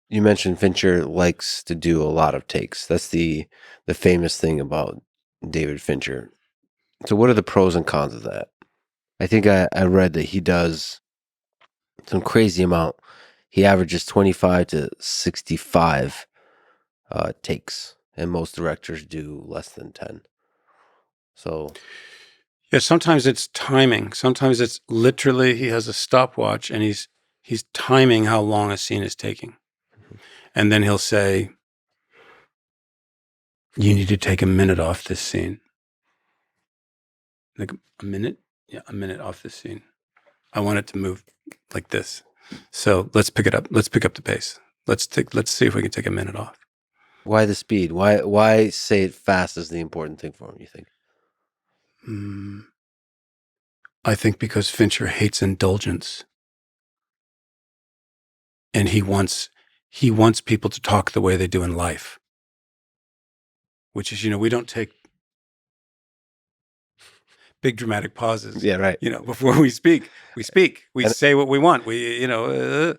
You mentioned Fincher likes to do a lot of takes. That's the famous thing about David Fincher. So what are the pros and cons of that? I think I read that he does some crazy amount. He averages 25 to 65 takes, and most directors do less than 10. So Yeah, sometimes it's timing. Sometimes it's literally he has a stopwatch and he's timing how long a scene is taking. And then he'll say, you need to take a minute off this scene. Like a minute? Yeah, a minute off this scene. I want it to move like this. So let's pick it up. Let's pick up the pace. Let's see if we can take a minute off. why the speed? Why say it fast is the important thing for him, you think? I think because Fincher hates indulgence. And he wants people to talk the way they do in life. Which is, we don't take big dramatic pauses. Yeah, right. Before we speak. We And say what we want. and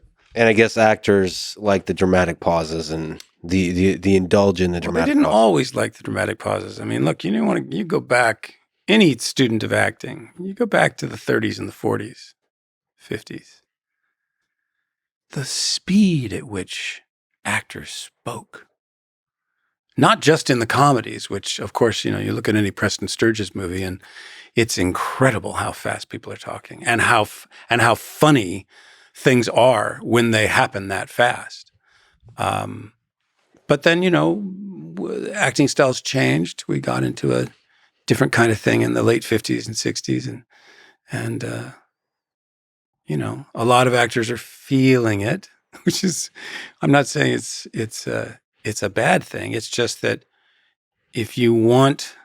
I guess actors like the dramatic pauses and the indulge in the Well, they dramatic didn't pauses. always like the dramatic pauses. I mean, look, you go back, any student of acting, you go back to the 30s and the 40s, 50s. The speed at which actors spoke, not just in the comedies, which, of course, you look at any Preston Sturges movie and it's incredible how fast people are talking and how funny things are when they happen that fast. But then, acting styles changed. We got into a different kind of thing in the late 50s and 60s. And a lot of actors are feeling it, which is, I'm not saying it's a bad thing. It's just that if you want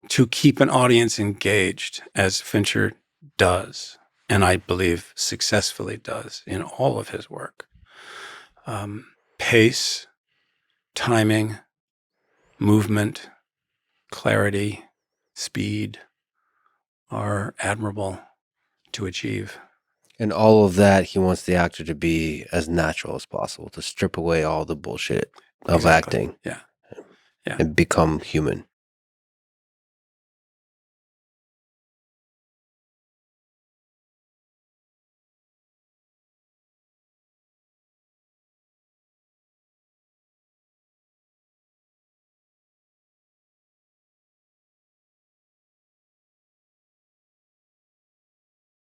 to keep an audience engaged, as Fincher does, and I believe successfully does in all of his work, pace, timing, movement, clarity, speed are admirable to achieve. And all of that, he wants the actor to be as natural as possible, to strip away all the bullshit of Exactly. acting Yeah. and become human.